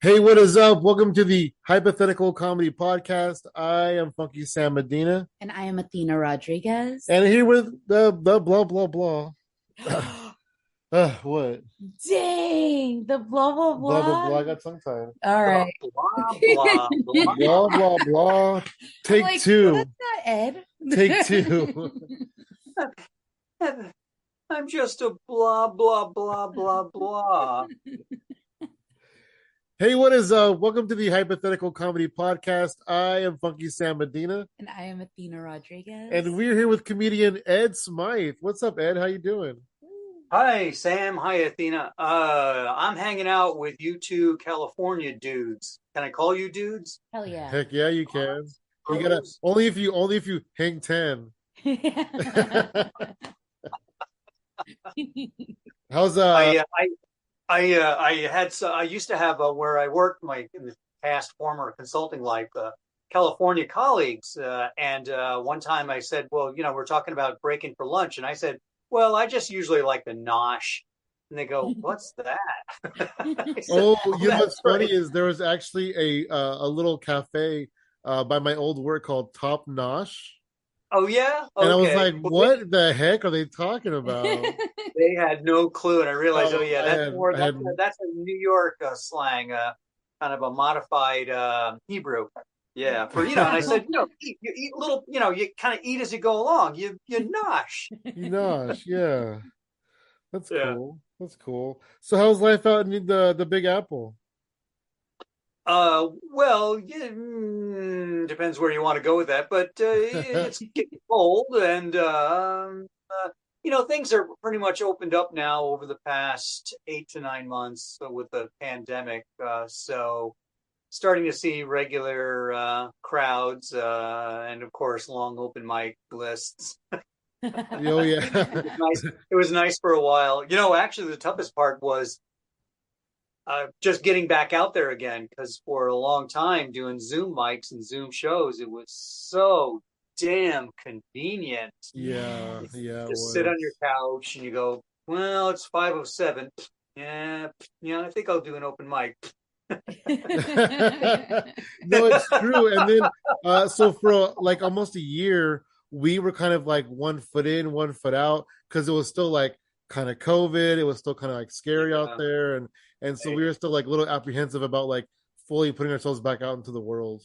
Hey, what is up? Welcome to the Hypothetical Comedy Podcast. I am Funky Sam Medina, And I am Athena Rodriguez. and here with the blah blah blah. What? Dang, the blah blah Blah blah blah. blah. I got tongue tied. All Blah, right. blah, blah, Blah blah. blah blah. I'm Take like, well, that's two. not Ed. Take two. I'm just a blah, blah, blah, blah, blah. Hey, what is up? Welcome to the Hypothetical Comedy Podcast. I am Funky Sam Medina, And I am Athena Rodriguez. and we're here with comedian Ed Smyth. What's up, Ed? How you doing? Hi, Sam. Hi, Athena. I'm hanging out with you two California dudes. Can I call you dudes? Hell yeah. Heck yeah, you can. You gotta Bros? only if you hang 10. How's I used to have where I worked in the past former consulting life, California colleagues, and one time I said, well, we're talking about breaking for lunch, and I said, well, I just usually like the nosh, and they go, what's that? I said, Oh, oh, you know what's that's funny right. is there was actually a little cafe by my old work called Top Nosh, Oh yeah, and I was okay. like, Well, "What the heck are they talking about?" they had no clue, and I realized, oh Oh, yeah, that's more I had that's a New York slang, kind of a modified Hebrew. Yeah, and I said, you eat little, you kind of eat as you go along. You nosh. Nosh, yeah, that's Yeah. cool. That's cool. So, how's life out in the Big Apple? Well, yeah, depends where you want to go with that, but it's getting cold, and things are pretty much opened up now over the past 8 to 9 months with the pandemic. So starting to see regular crowds, and of course, long open mic lists. Oh yeah. It was nice. It was nice for a while. Actually, the toughest part was just getting back out there again, because for a long time doing Zoom mics and Zoom shows, it was so damn convenient. Yeah, You yeah, it just sit on your was. couch and you go, well, it's 5:07. Yeah, I think I'll do an open mic. No, it's true. And then, so for like almost a year, we were kind of like one foot in, one foot out, because it was still like kind of COVID. It was still kind of like scary out Yeah. there, and so we were still like a little apprehensive about like fully putting ourselves back out into the world.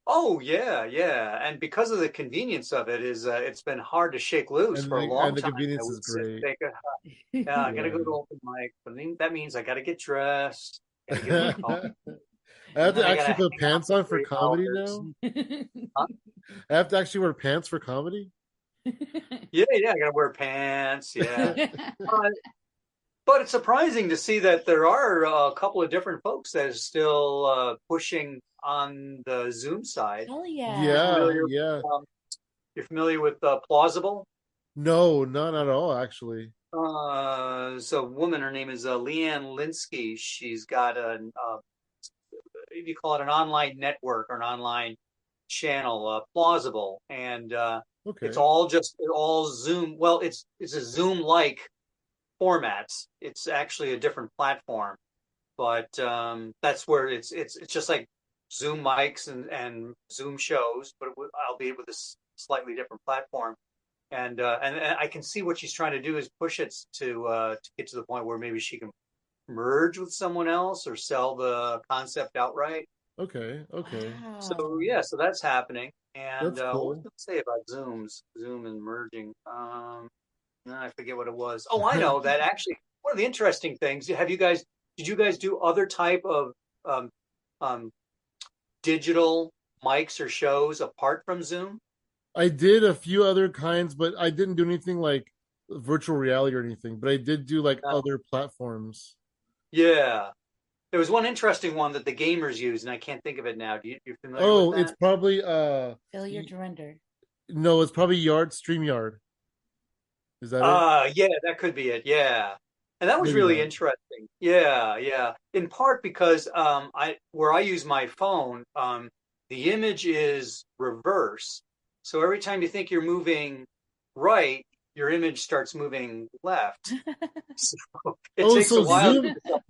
Oh yeah, yeah. And because of the convenience of it, it's been hard to shake loose And for a and long the time. I convenience is would sit and great. think, yeah, I gotta go Yeah. to open mic, but that means I gotta get dressed, gotta get my phone, I have and then to I gotta actually hang put out pants for on for three comedy hours. now. Huh? I have to actually wear pants for comedy. Yeah, yeah, I gotta wear pants. Yeah, uh, but it's surprising to see that there are a couple of different folks that are still pushing on the Zoom side. Hell You're yeah. Yeah, familiar? yeah. You're familiar with Plausible? No, not at all, actually. So a woman, her name is Leanne Linsky. She's got you call it an online network or an online channel, Plausible, and Okay. it's all Zoom. Well, it's a Zoom-like format. It's actually a different platform, but that's where it's just like Zoom mics and Zoom shows, but albeit with a slightly different platform. And I can see what she's trying to do is push it to get to the point where maybe she can merge with someone else or sell the concept outright. Okay, okay. So Wow. yeah, so that's happening. And That's what was cool. I going to say about Zoom and merging? No, I forget what it was. Oh, I know that actually one of the interesting things. Did you guys do other type of um, um, digital mics or shows apart from Zoom? I did a few other kinds, but I didn't do anything like virtual reality or anything, but I did do like Uh, other platforms. yeah, there was one interesting one that the gamers use, and I can't think of it now. You familiar with Oh, it's that? probably Failure to render. no, it's probably Yard StreamYard. Is that it? Yeah, that could be it. Yeah. And that was Maybe really not. interesting. Yeah, yeah. In part because where I use my phone, the image is reverse. So every time you think you're moving right, your image starts moving left. So it Oh, takes a so while.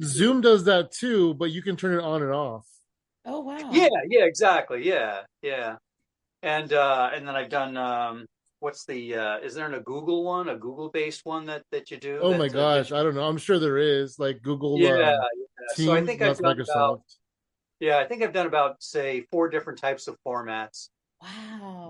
Zoom does that too, but you can turn it on and off. Oh wow. Yeah, exactly. Yeah. And then I've done what's the is there a Google one, a Google based one that you do Oh my that gives gosh, I don't know. I'm sure there is like Google yeah. So I Teams. think I've That's done about Microsoft. yeah, I think I've done about say 4 different types of formats.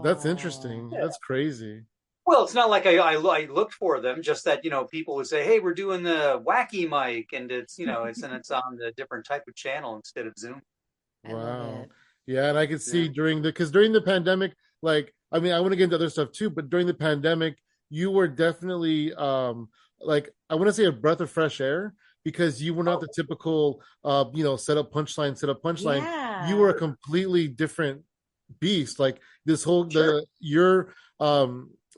That's Wow. interesting. That's crazy. Well, it's not like I looked for them, just that, people would say, "Hey, we're doing the wacky mic," and it's on the different type of channel instead of Zoom. I love Wow. it. Yeah, and I could Yeah. see during the pandemic, like I mean, I want to get into other stuff too, but during the pandemic, you were definitely like I want to say a breath of fresh air because you were not Oh, the typical set up punchline. You were Yeah. a completely different beast. Like this whole sure. the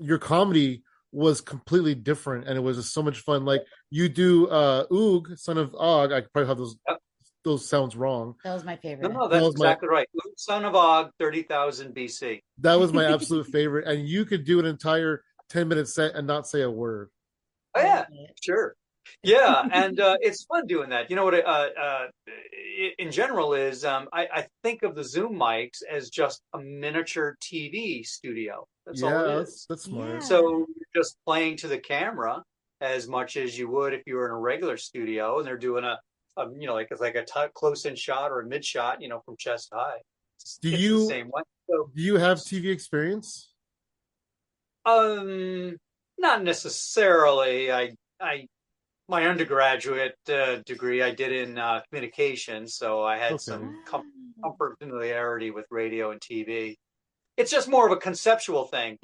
your comedy was completely different and it was just so much fun. Like you do Oog, son of Og, I could probably have Yep. those sounds wrong. That was my No, favorite. no, That that's was my exactly right. Son of Og, 30,000 BC. that was my absolute favorite. And you could do an entire 10-minute set and not say a word. Oh I love yeah, sure. Yeah, and it's fun doing that. You know what? In general, is I think of the Zoom mics as just a miniature TV studio. That's all it Yeah, is. that's smart. Yeah. So you're just playing to the camera as much as you would if you were in a regular studio, and they're doing like it's like a close-in shot or a mid shot, from chest high. Do It's the you same way. So, do you have TV experience? um, not necessarily. I my undergraduate degree I did in communications, so I had Okay. some Wow. comfort familiarity with radio and TV. It's just more of a conceptual thing,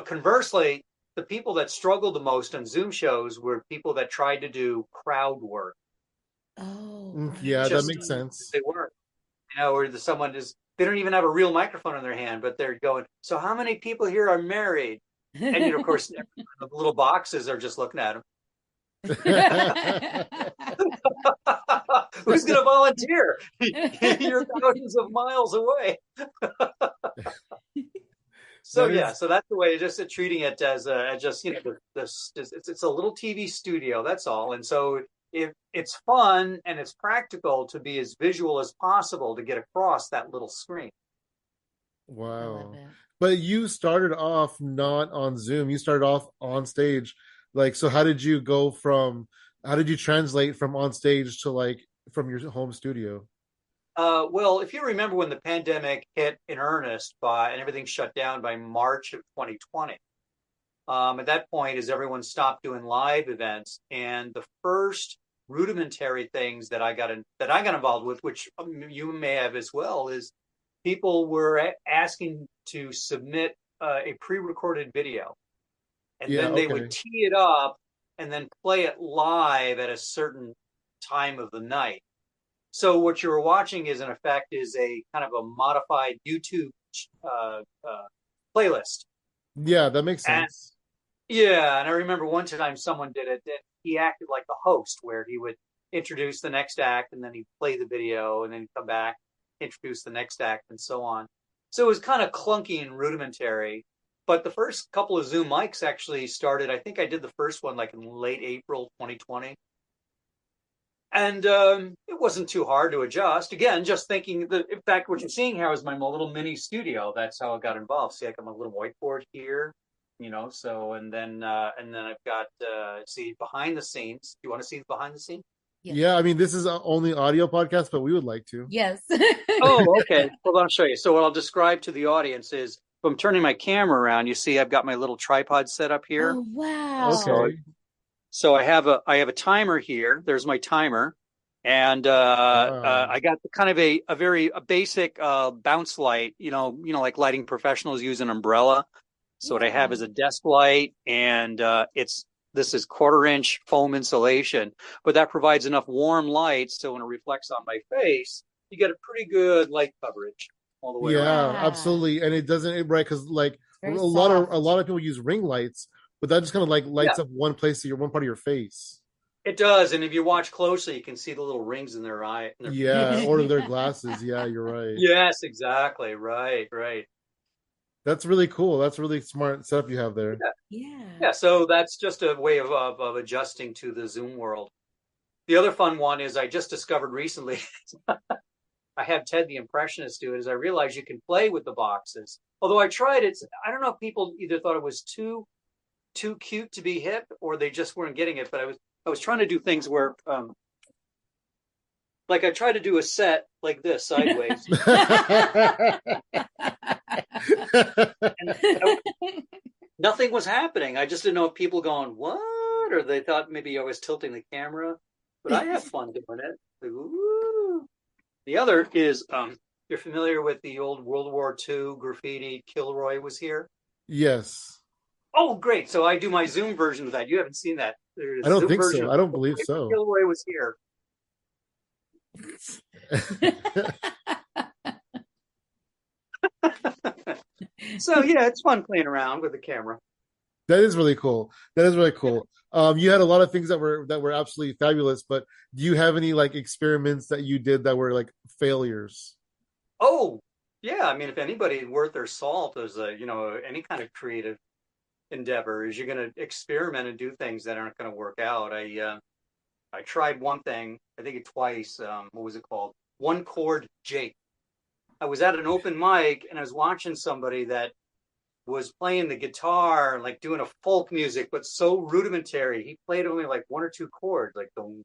conversely, the people that struggled the most on Zoom shows were people that tried to do crowd work. Oh, Yeah, that Just makes right. sense. they weren't, or someone is they don't even have a real microphone in their hand, but they're going, so how many people here are married? And of course, the little boxes are just looking at them. Who's going to volunteer? You're thousands of miles away. So That yeah, is so that's the way. Just treating it as just it's a little TV studio. That's all. And so it's fun and it's practical to be as visual as possible to get across that little screen. I love wow. it. But you started off not on Zoom. You started off on stage. Like, so how did you translate from on stage to like from your home studio? Well, if you remember when the pandemic hit in earnest and everything shut down by March of 2020, at that point, as everyone stopped doing live events, and the first rudimentary things that I got involved with, which you may have as well, is people were asking to submit a pre-recorded video, and Yeah, then they would okay. tee it up and then play it live at a certain time of the night. So what you're watching is, in effect, is a kind of a modified YouTube playlist. Yeah, that makes And sense. yeah, and I remember one time someone did it, and he acted like the host, where he would introduce the next act, and then he'd play the video, and then come back, introduce the next act, and so on. So it was kind of clunky and rudimentary. But the first couple of Zoom mics actually started. I think I did the first one like in late April 2020. And it wasn't too hard to adjust. Again, just thinking that, in fact, what you're seeing here is my little mini studio. That's how I got involved. See, I got my little whiteboard here, So, and then I've got see behind the scenes. Do you want to see behind the scenes? Yes. Yeah, I mean, this is only audio podcast, but we would like to. Yes. Oh, okay. Well, I'll show you. So, what I'll describe to the audience is, if I'm turning my camera around, you see, I've got my little tripod set up here. Oh So, wow. Okay. so I have a timer here. There's my timer, and Wow. I got kind of a basic bounce light. Like lighting professionals use an umbrella. So what I have Yeah. is a desk light, and this is 1/4 inch foam insulation, but that provides enough warm light so when it reflects on my face, you get a pretty good light coverage all the way around. Yeah, Yeah. absolutely. And it doesn't right because like It's very a soft. lot of people use ring lights, but that just kind of like Yeah, lights up one part of your face. it does. And if you watch closely, you can see the little rings in their eye in their Yeah, face. or their glasses. Yeah, you're right. Yes, exactly. Right, right. That's really cool. That's really smart setup you have there. Yeah. Yeah. Yeah. So that's just a way of adjusting to the Zoom world. The other fun one is I just discovered recently. I had Ted the Impressionist do it. Is I realized you can play with the boxes. Although I tried it, I don't know if people either thought it was too cute to be hip or they just weren't getting it. But I was trying to do things where like I tried to do a set like this sideways, and nothing was happening. I just didn't know if people going what, or they thought maybe I was tilting the camera. But I have fun doing it. Like, ooh. The other is you're familiar with the old World War II graffiti Kilroy was here? Yes. Oh, great. So I do my Zoom version of that. You haven't seen that. I There's a don't Zoom think version so. of I don't believe Kilroy. so. Kilroy was here. So yeah, it's fun playing around with the camera. That is really cool. That is really cool. You had a lot of things that were absolutely fabulous, but do you have any like experiments that you did that were like failures? Oh, yeah. I mean, if anybody worth their salt is any kind of creative endeavor is you're going to experiment and do things that aren't going to work out. I tried one thing, I think it twice. What was it called? One chord Jake. I was at an open mic and I was watching somebody that was playing the guitar, like doing a folk music, but so rudimentary. He played only like one or two chords, like dong,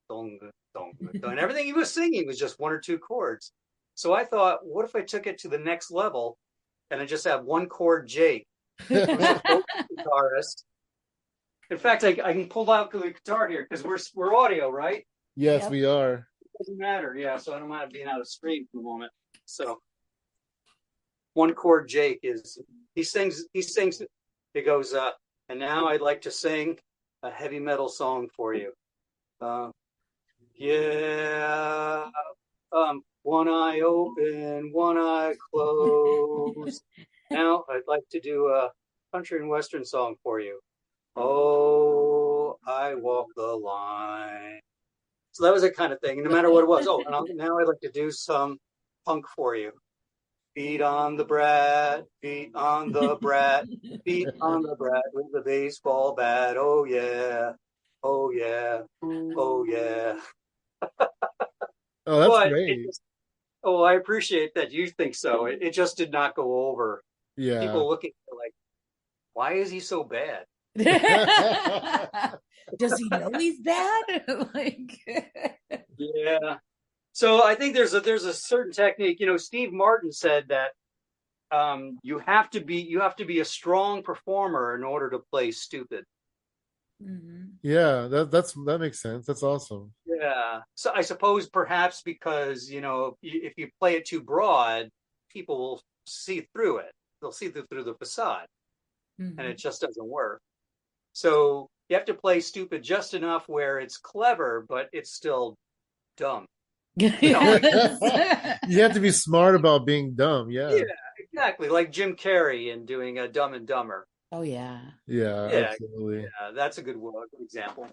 dong, dong, dong. And everything he was singing was just one or two chords. So I thought, what if I took it to the next level and I just have one chord Jake, who's a folk guitarist. In fact, I can pull out the guitar here because we're audio, right? Yes, Yep. we are. Doesn't matter, yeah. So I don't mind being out of screen for a moment. So one chord Jake is he sings it goes and now I'd like to sing a heavy metal song for you. Uh, yeah, one eye open, one eye closed. Now I'd like to do a country and western song for you. Oh, I walk the line. So that was a kind of thing, no matter what it was. Oh, and now I'd like to do some punk for you. Beat on the brat, beat on the brat, beat on the brat with the baseball bat. Oh yeah, oh yeah, oh yeah. Oh, that's But it great. just, oh, I appreciate that you think so. It just did not go over. Yeah. People looking like, why is he so bad? Does he know he's bad? Like, Yeah. So I think there's a certain technique. Steve Martin said that you have to be a strong performer in order to play stupid. mhm. Yeah, that makes sense. That's awesome. Yeah. So I suppose perhaps because if you play it too broad, people will see through it. They'll see through the facade, and it Mhm. just doesn't work. So you have to play stupid just enough where it's clever, but it's still dumb. Like Yes. You have to be smart about being dumb. yeah, Yeah. exactly. Like Jim Carrey and doing a Dumb and Dumber. Oh yeah. Yeah, Yeah, absolutely. yeah, that's a good example.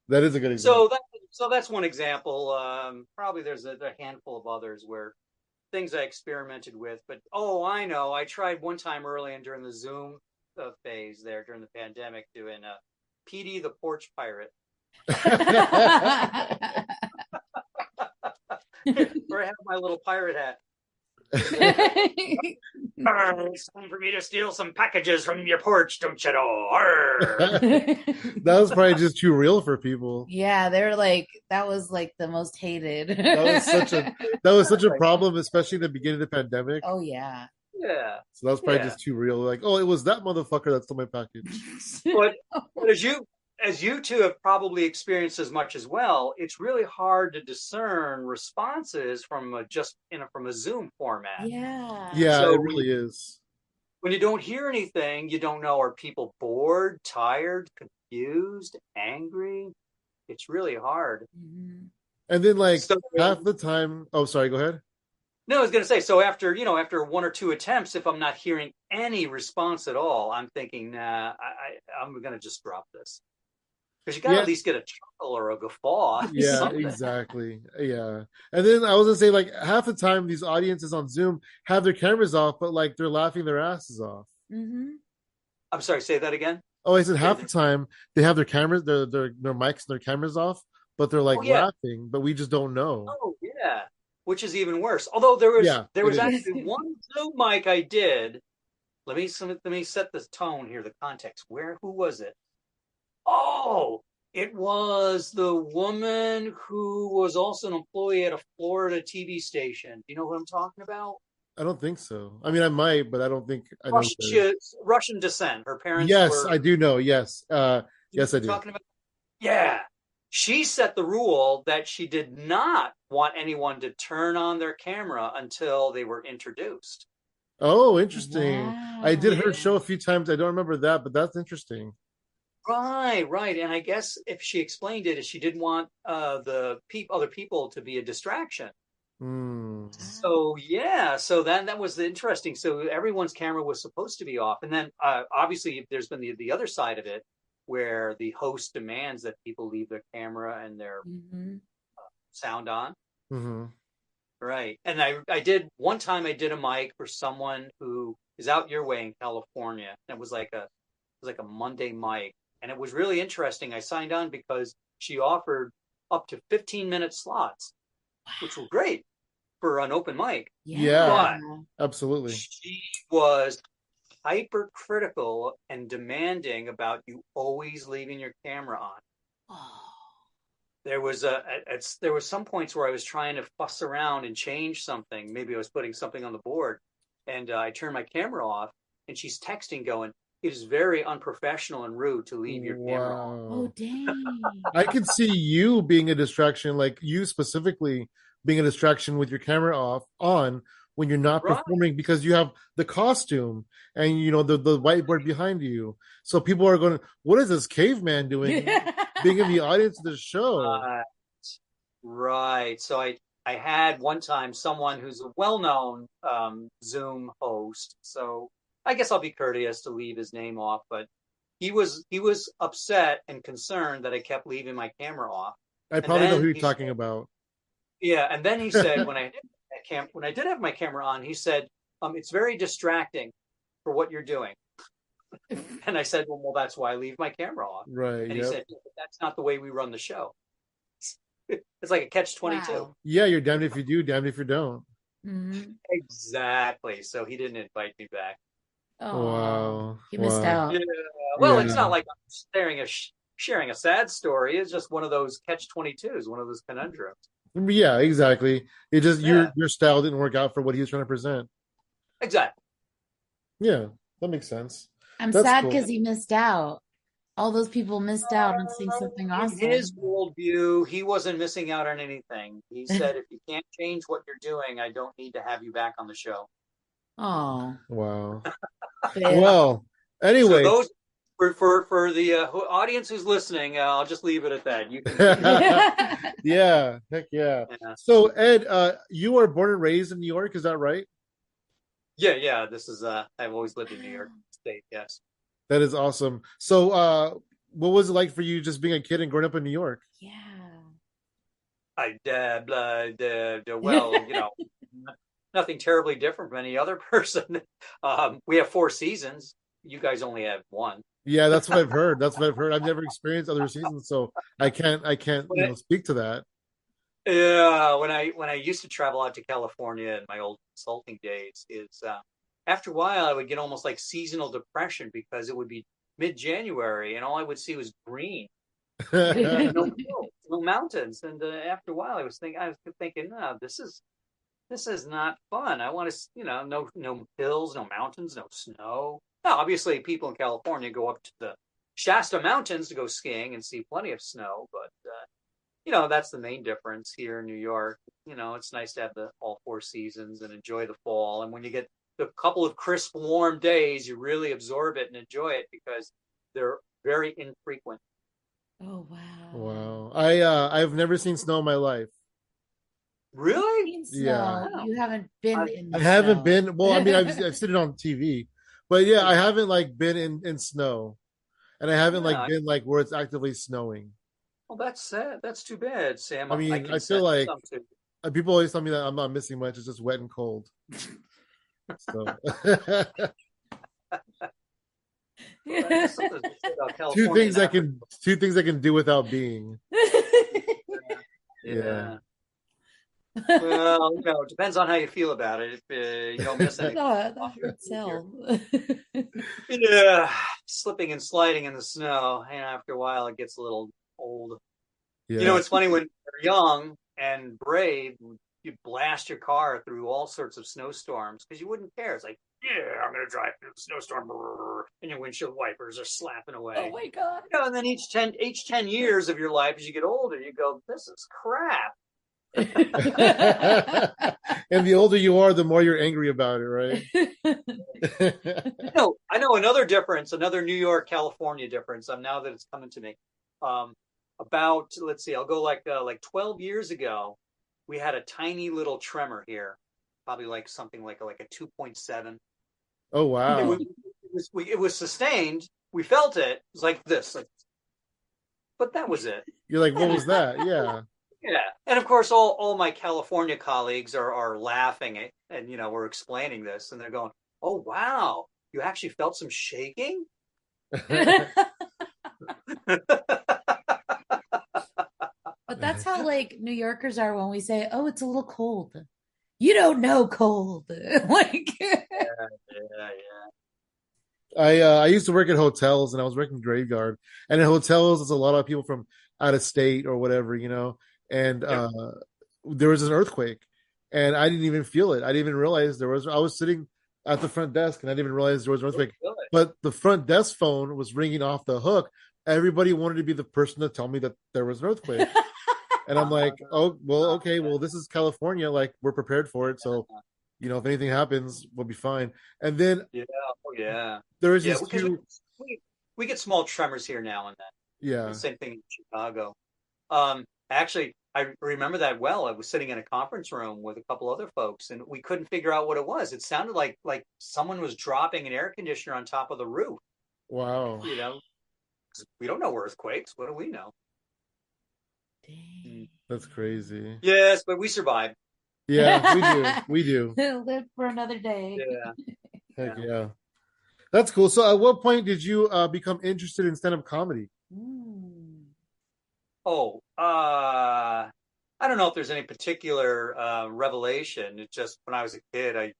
That is a good example. So that's one example. Probably there's a handful of others where things I experimented with. But oh, I know. I tried one time early and during the Zoom phase there during the pandemic doing PD the Porch Pirate, where I have my little pirate hat. It's time for me to steal some packages from your porch, don't you know? That was probably just too real for people. Yeah, they're like that was like the most hated. That was such a problem, especially in the beginning of the pandemic. Oh yeah. Yeah, So that was probably yeah. just too real. Like, oh, it was that motherfucker that stole my package. But as you two have probably experienced as much as well, it's really hard to discern responses from a Zoom format. Yeah. Yeah, So it really is. when you don't hear anything, you don't know, are people bored, tired, confused, angry? It's really hard. Mhm. And then like So half the time, oh, sorry, go ahead. no, I was going to say, so after one or two attempts, if I'm not hearing any response at all, I'm thinking, nah, I'm going to just drop this. because you got to Yeah, at least get a chuckle or a guffaw, yeah, something. exactly. Yeah. And then I was gonna say, like, half the time these audiences on Zoom have their cameras off, but like they're laughing their asses off. Mm-hmm. I'm sorry, say that again. Oh, I said They- half the they- time they have their cameras, their mics and their cameras off, but they're like oh yeah, laughing, but we just don't know. oh yeah, which is even worse. Although there was Yeah, there it was is. actually one Zoom mic I did. Let me set the tone here, the context. Who was it? Oh, it was the woman who was also an employee at a Florida TV station. Do you know who I'm talking about? I don't think so. I mean, I might, but I don't think I know who that is. Russian descent. Her parents Yes, were. I do know. Yes. You know Yes, I what I'm do. talking about? Yeah. She set the rule that she did not want anyone to turn on their camera until they were introduced. Oh, interesting. I did Yeah. her Wow. show a few times. I don't remember that, but that's interesting. Right, right. And I guess if she explained it, is she didn't want other people to be a distraction. Hmm. So yeah, so that was interesting. So everyone's camera was supposed to be off, and then obviously there's been the other side of it where the host demands that people leave their camera and their Mm-hmm. sound on. Hmm. Right. And I did one time I did a mic for someone who is out your way in California. And it was like a Monday mic. And it was really interesting. I signed on because she offered up to 15-minute slots, which were great for an open mic. Yeah, Yeah. But absolutely. she was hypercritical and demanding about you always leaving your camera on. Oh. There was some points where I was trying to fuss around and change something. Maybe I was putting something on the board, and I turned my camera off, and she's texting, going, "It is very unprofessional and rude to leave your camera on." Oh, Wow. dang. I could see you being a distraction, like you specifically being a distraction with your camera off on when you're not Right, performing because you have the costume and you know the whiteboard behind you. So people are going, "What is this caveman doing being in the audience of the show?" right, right. So I had one time someone who's a well-known Zoom host. So I guess I'll be courteous to leave his name off, but he was upset and concerned that I kept leaving my camera off. I And probably know who then you're he talking said, about. yeah, and then he said when I did have my camera on, he said, it's very distracting for what you're doing. And I said, well, that's why I leave my camera off. Right. And he Yep. said, "Yeah, but that's not the way we run the show." It's like a catch 22. Wow. Yeah, you're damned if you do, damned if you don't. Mm-hmm. Exactly. So he didn't invite me back. Oh, Wow. you missed Wow. Yeah. out. Well, it's not Yeah. like I'm sharing a sad story. It's just one of those catch 22s, one of those conundrums. Yeah, exactly. It just Yeah, your style didn't work out for what he was trying to present. exactly. Yeah, that makes sense. I'm That's sad cool. because he missed out. All those people missed out on seeing something In his awesome. worldview, he wasn't missing out on anything. He said, if you can't change what you're doing, I don't need to have you back on the show. Oh, Wow. fair. Well, So anyway. those for the audience who's listening, I'll just leave it at that. You can continue. Yeah, heck yeah. Yeah, So Ed, you were born and raised in New York, is that right? yeah, yeah. This is I've always lived in New York State. Yes. That is awesome. So what was it like for you just being a kid and growing up in New York? Yeah. Well, nothing terribly different from any other person. We have 4 seasons. You guys only have one. Yeah, that's what I've heard. That's what I've heard. I've never experienced other seasons, so I can't, speak to that. Yeah, when I used to travel out to California in my old consulting days, after a while I would get almost like seasonal depression because it would be mid-January and all I would see was green, no hills, no mountains, and after a while I was thinking, no, this is not fun. I want to, no hills, no mountains, no snow. Now, obviously, people in California go up to the Shasta Mountains to go skiing and see plenty of snow, but that's the main difference here in New York. It's nice to have all 4 seasons and enjoy the fall. And when you get the couple of crisp, warm days, you really absorb it and enjoy it because they're very infrequent. Oh, wow. Wow. I've never seen snow in my life. Really? Seen Yeah. snow. Wow. You haven't been I, in I the haven't snow. been, well, I mean I've seen it on TV, but yeah, I haven't like been in snow. and I haven't like Yeah. been like where it's actively snowing. Well, that's sad. That's too bad, Sam. I I mean, can I feel send you like some too. people always tell me that I'm not missing much. It's just wet and cold. So Well, I guess something to say about two California things I not. can do without being. Yeah. Yeah. Well, it depends on how you feel about it. If you don't miss anything, No, that hurts hell. yeah, slipping and sliding in the snow, and after a while, it gets a little old. Yeah. It's funny when you're young and brave, you blast your car through all sorts of snowstorms because you wouldn't care. It's like, yeah, I'm gonna drive through the snowstorm, and your windshield wipers are slapping Oh away. my God. And then each 10 years of your life, as you get older, you go, this is crap. And the older you are, the more you're angry about it, right? No, I know another difference, another New York, California difference. Now that it's coming to me. Um, about let's see, I'll go like 12 years ago, we had a tiny little tremor here, probably like something like a 2.7. Oh It wow. was, it was sustained. We felt it. It was like this, but that was it. You're like, what was that? Yeah. Yeah, and of course, all my California colleagues are laughing at, and we're explaining this, and they're going, "Oh wow, you actually felt some shaking." But that's how like New Yorkers are when we say, "Oh, it's a little cold." You don't know cold. Like Yeah, yeah, I used to work at hotels and I was working graveyard. And in hotels, there's a lot of people from out of state or whatever, And yeah. there was an earthquake, and I didn't even feel it. I didn't even realize there was. I was sitting at the front desk, and I didn't even realize there was an Really earthquake. good. But the front desk phone was ringing off the hook. Everybody wanted to be the person to tell me that there was an earthquake. And I'm like, oh, well, okay, well, this is California. Like, we're prepared for it. So, if anything happens, we'll be fine. And then Yeah, oh yeah, there was yeah. these Because two, we get small tremors here now and then. The yeah. same thing in Chicago. Actually, I remember that well. I was sitting in a conference room with a couple other folks, and we couldn't figure out what it was. It sounded like someone was dropping an air conditioner on top of the roof. Wow. 'Cause we don't know earthquakes. What do we know? Dang. That's crazy. Yes, but we survived. Yeah, we do. We do. Live for another day. Yeah. Heck Yeah. yeah. That's cool. So at what point did you become interested in stand-up comedy? Mm. Oh, I don't know if there's any particular revelation. It's just when I was a kid,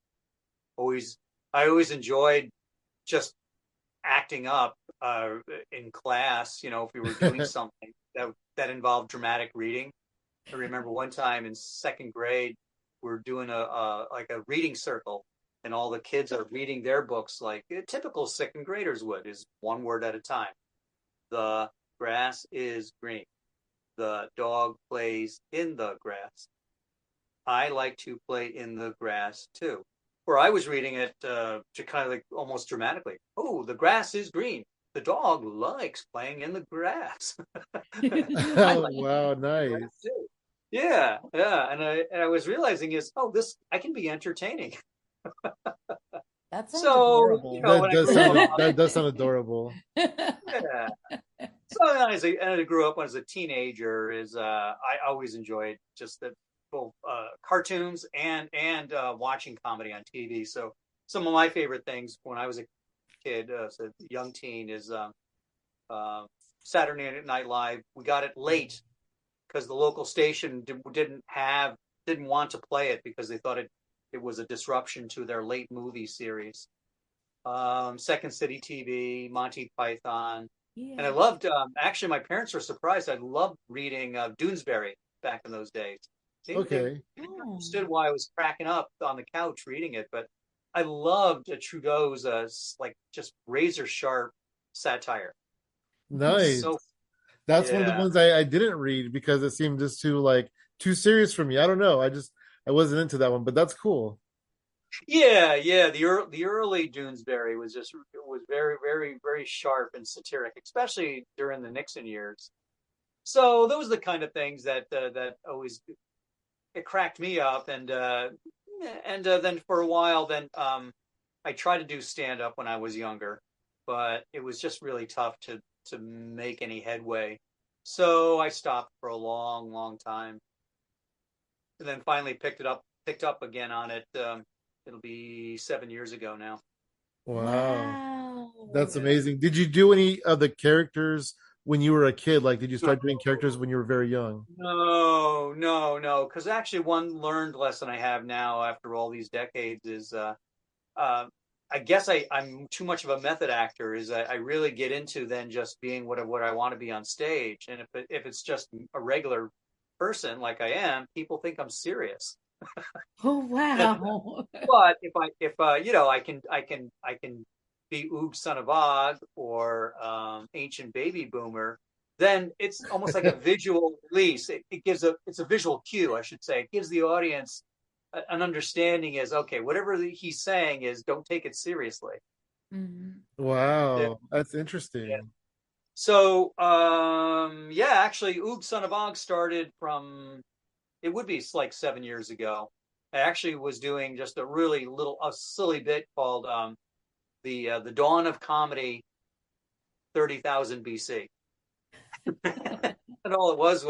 always I always enjoyed just acting up in class. If we were doing something that involved dramatic reading. I remember one time in second grade, we are doing a reading circle, and all the kids are reading their books like typical second graders would, is one word at a time. The grass is green. The dog plays in the grass. I like to play in the grass too. Or I was reading it to kind of like almost dramatically. Oh, the grass is green. The dog likes playing in the grass. I Oh like wow, the grass nice. too. Yeah, yeah. And I was realizing is, oh, this I can be entertaining. That sounds So, adorable. when I grew up, That does sound adorable. yeah. So as I grew up as a teenager, I always enjoyed just the both cartoons and watching comedy on TV. So some of my favorite things when I was a kid, as a young teen, is uh, Saturday Night Live. We got it late because the local station didn't want to play it because they thought it was a disruption to their late movie series. Second City TV, Monty Python. And I Yeah. loved, actually, my parents were surprised. I loved reading Doonesbury back in those days. They Okay. understood why I was cracking up on the couch reading it, but I loved Trudeau's like just razor sharp satire. Nice. So That's one of the yeah, ones I didn't read because it seemed just too serious for me. I don't know. I wasn't into that one, but that's cool. yeah. The early Doonesbury was very very very sharp and satiric, especially during the Nixon years. So those are the kind of things that always it cracked me up, and then for a while, then I tried to do stand up when I was younger, but it was just really tough to make any headway. So I stopped for a long, long time, and then finally picked up again on it. It'll be 7 years ago now. Wow. That's Wow. Yeah. amazing. Did you do any of the characters when you were a kid? Like, did you No, start doing characters when you were very young? no, no, no. Because actually, one learned lesson I have now after all these decades is, uh, I guess I'm too much of a method actor. Is I really get into then just being what I want to be on stage, and if it's just a regular person like I am, people think I'm serious. Oh, wow. But if I can be Oog son of Og or ancient baby boomer, then it's almost like a visual release. It gives it's a visual cue, I should say. It gives the audience an understanding is okay, whatever he's saying is don't take it seriously. Mhm. Yeah. Wow, that's Yeah. interesting. So yeah, actually Oog son of Og started from it would be like 7 years ago. I actually was doing just a silly bit called the Dawn of Comedy 30,000 BC, and all it was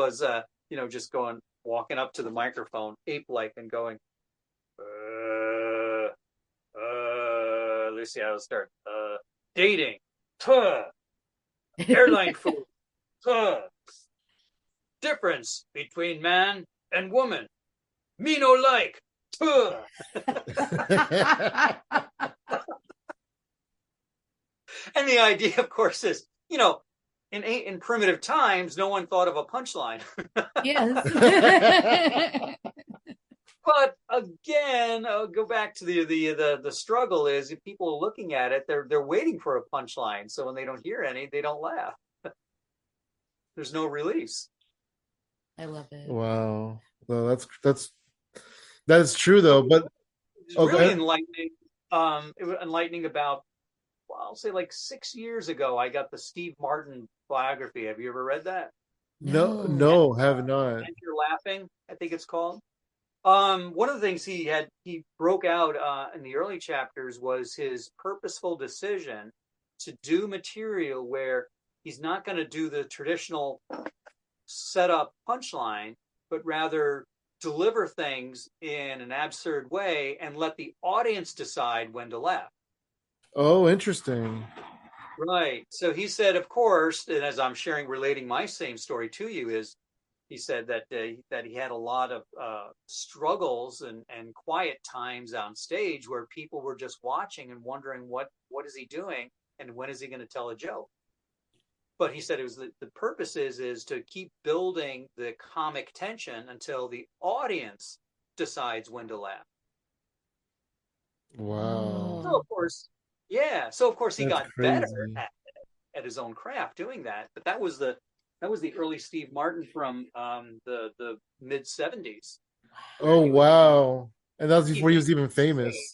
just going walking up to the microphone ape like and going let's see how to start dating, tuh, airline food, tuh, difference between man and woman, me no like, tuh. And the idea, of course, is, in primitive times, no one thought of a punchline. Yes. But again, I'll go back to the struggle is if people are looking at it, they're waiting for a punchline. So when they don't hear any, they don't laugh. There's no release. I love it. Wow. Well, that is true So though. But it was oh, go really ahead. enlightening. It was enlightening about, well, I'll say like 6 years ago, I got the Steve Martin biography. Have you ever read that? No, No. And, no, have not. and You're Laughing, I think it's called. One of the things he broke out in the early chapters was his purposeful decision to do material where he's not going to do the traditional setup punchline, but rather deliver things in an absurd way and let the audience decide when to laugh. Oh, interesting. Right. So he said, of course, and as I'm sharing, relating my same story to you, is he said that he had a lot of struggles and quiet times on stage where people were just watching and wondering what is he doing and when is he going to tell a joke. But he said it was the purpose is to keep building the comic tension until the audience decides when to laugh. So Wow. Oh. of course, yeah. So of course he That's got better crazy. at his own craft doing that. But that was the early Steve Martin from the mid 70s. Oh, And he was wow. And that was kooky before he things was even on stage. famous.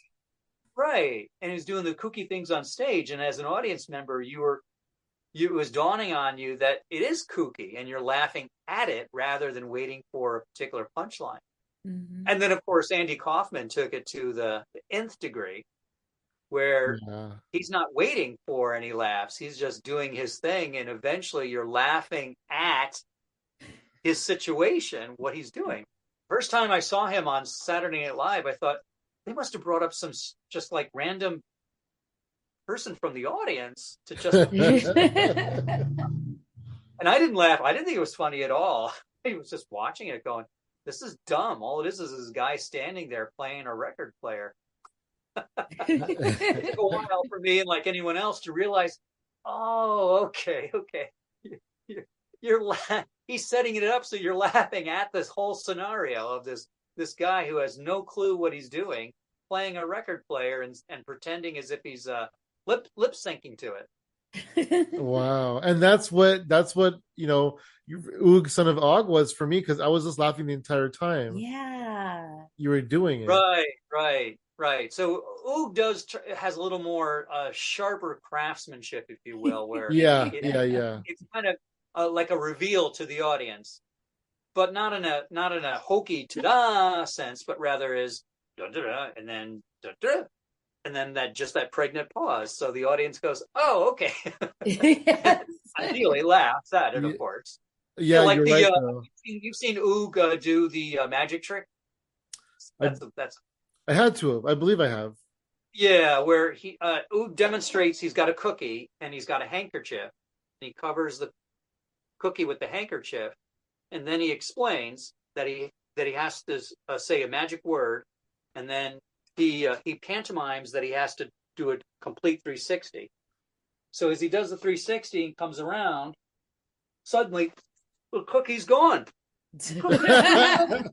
Right. And he was doing the kooky things on stage. And as an audience member, it was dawning on you that it is kooky and you're laughing at it rather than waiting for a particular punchline. Mhm. And then, of course, Andy Kaufman took it to the nth degree where Yeah. he's not waiting for any laughs. He's just doing his thing. And eventually you're laughing at his situation, what he's doing. First time I saw him on Saturday Night Live, I thought they must have brought up some just like random person from the audience to just and I didn't laugh. I didn't think it was funny at all. I was just watching it going, this is dumb. All it is this guy standing there playing a record player. It took a while for me and like anyone else to realize, oh, okay. You're he's setting it up so you're laughing at this whole scenario of this guy who has no clue what he's doing, playing a record player and pretending as if he's lip syncing to it. Wow. And Oog son of Og was for me because I was just laughing the entire time Yeah. you were doing it. Right. So Oog has a little more sharper craftsmanship, if you will, where Yeah, it yeah, yeah. it's kind of like a reveal to the audience, but not in a hokey ta-da sense, but rather is da da da and then da da, And then that pregnant pause. So the audience goes, "Oh, okay." Yes. Ideally laughs at it, of Ye- course. Yeah, Like you're the right though. you've seen Oog do the magic trick. I That's I had to have. I believe I have. Yeah, where Oog demonstrates he's got a cookie and he's got a handkerchief. And he covers the cookie with the handkerchief, and then he explains that he has to say a magic word, and then he pantomimes that he has to do a complete 360. So as he does the 360 and comes around, suddenly the cookie's gone. Cookie's gone.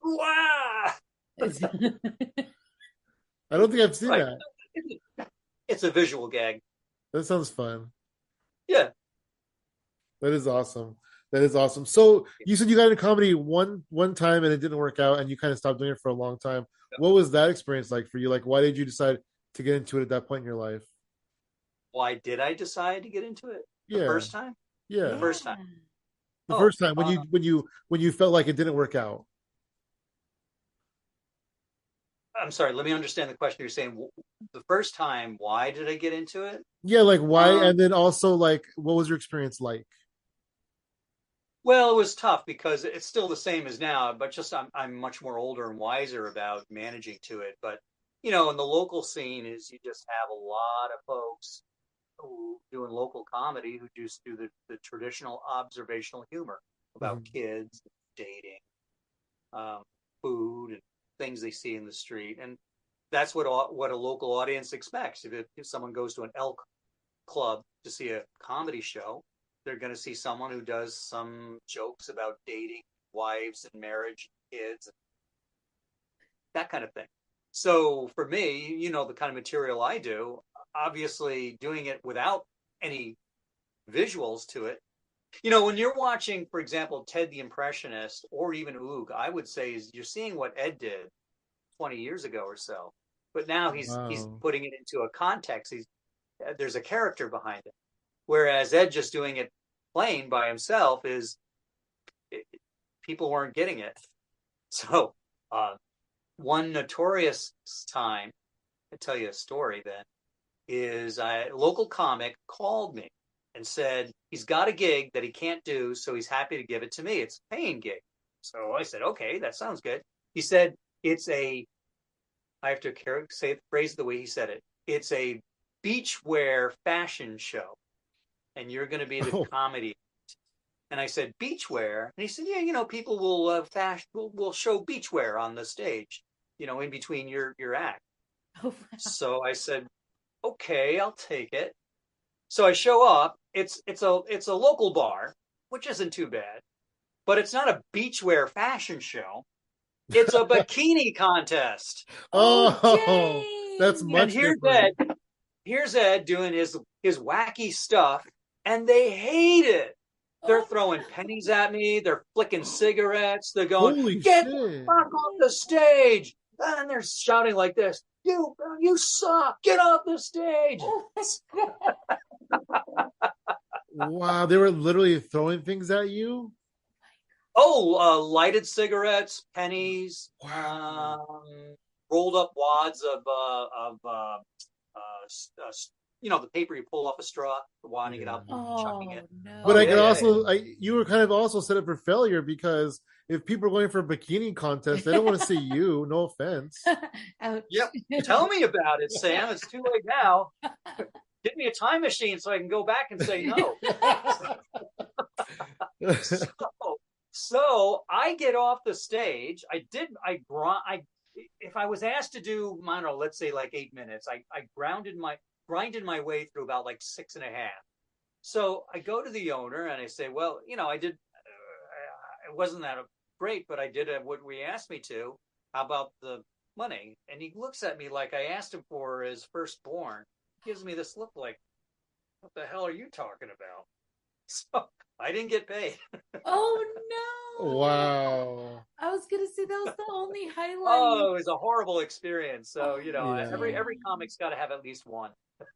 Wow! I don't think I've seen Right. that. It's a visual gag. That sounds fun. Yeah. That is awesome. That is awesome. So you said you got into comedy one time and it didn't work out, and you kind of stopped doing it for a long time. What was that experience like for you? Like, why did you decide to get into it at that point in your life? Why did I decide to get into it the Yeah, first time? The yeah. first time. Yeah. The Oh, first time when you felt like it didn't work out. I'm sorry. Let me understand the question. You're saying the first time. Why did I get into it? Yeah, like why? Um, And then also like, what was your experience like? well, it was tough because it's still the same as now, but just I'm much more older and wiser about managing to it. But in the local scene is you just have a lot of folks who doing local comedy who just do the traditional observational humor about Mhm. kids, dating, um, food, and things they see in the street, and that's what a local audience expects. If someone goes to an elk club to see a comedy show, they're going to see someone who does some jokes about dating, wives, and marriage, and kids, and that kind of thing. So for me, the kind of material I do, obviously doing it without any visuals to it. When you're watching, for example, Ted the Impressionist or even Oog, I would say is you're seeing what Ed did 20 years ago or so. But now he's Wow. putting it into a context. There's a character behind it. Whereas Ed just doing it plain by himself it, people weren't getting it. So uh, one notorious time, I tell you a story then, is a local comic called me and said he's got a gig that he can't do, so he's happy to give it to me. It's a paying gig. So I said, okay, that sounds good. He said, I have to say the phrase the way he said it. It's a beachwear fashion show, and you're going to be the Oh, comedy. And I said, beachwear? And he said, yeah, people will show beachwear on the stage, in between your act. Oh, So I said, okay, I'll take it. So I show up. It's a local bar, which isn't too bad, but it's not a beachwear fashion show. It's a bikini contest. oh, oh, that's James. And much different. Here's Ed doing his wacky stuff, and they hate it. They're Oh, throwing pennies at me. They're flicking cigarettes. They're going, Holy "Get the shit! fuck off the stage!" And they're shouting like this, "You suck! Get off the stage!" oh my God. Wow, they were literally throwing things at you. Oh, lighted cigarettes, pennies, Wow. rolled up wads the paper you pull off a straw, winding it Yeah. up, chucking Oh it. But Oh I yeah, could yeah, yeah. also, you were kind of also set up for failure because if people are going for a bikini contest, they don't want to see you. No offense. Ouch. Yep. Tell me about it, Sam. It's too late now. Give me a time machine so I can go back and say no. So, so I get off the stage. If I was asked to do, I don't know, let's say like 8 minutes, I grinded my way through about like six and a half. So I go to the owner and I say, well, I did, it wasn't that great, but I did what we asked me to. How about the money? And he looks at me like I asked him for his firstborn. He gives me this look like, what the hell are you talking about? So I didn't get paid. Oh no. Wow. I was gonna say that was the only highlight. Oh, it was a horrible experience. So, Oh every Yeah. every comic's got to have at least one.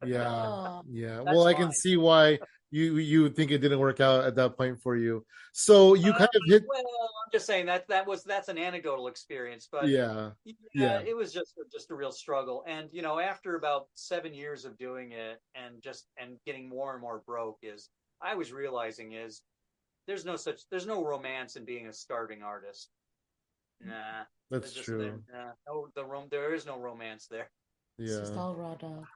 Yeah. oh. Yeah. Well, That's I can fine. see why you think it didn't work out at that point for you. So you kind of hit. Well, I'm just saying that's an anecdotal experience, but Yeah. yeah, Yeah. it was just a real struggle. And after about 7 years of doing it and getting more and more broke, is I was realizing is there's no romance in being a starving artist. Nah, That's true. there is no romance there. It's just Yeah. all raw dog.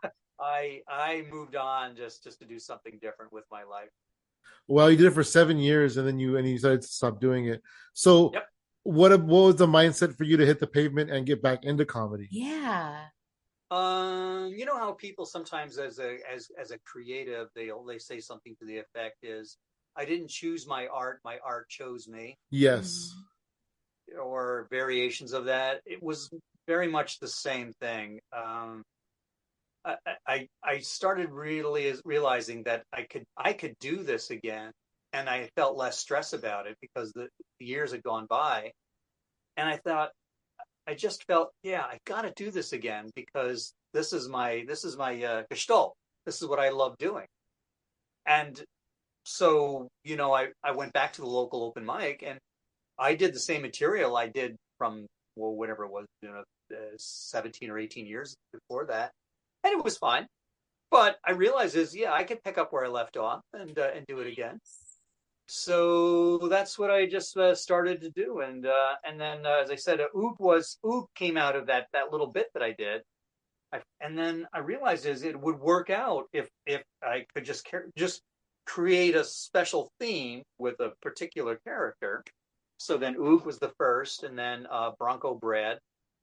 I moved on just to do something different with my life. Well, you did it for 7 years, and then you decided to stop doing it. So, Yep. what was the mindset for you to hit the pavement and get back into comedy? Yeah. You know how people sometimes, as a creative, they say something to the effect is, "I didn't choose my art chose me," Yes. Mhm. or variations of that. It was very much the same thing. I started really realizing that I could do this again, and I felt less stress about it because the years had gone by, and I just felt, yeah, I got to do this again because this is my gestalt. This is what I love doing. And so, I went back to the local open mic and I did the same material I did from, well, whatever it was, 17 or 18 years before that, and it was fine. But I realized yeah, I could pick up where I left off and do it again. So that's what I just started to do, and then as I said, Oog came out of that little bit that I did, and then I realized it would work out if I could just create a special theme with a particular character. So then Oog was the first, and then Bronco Brad.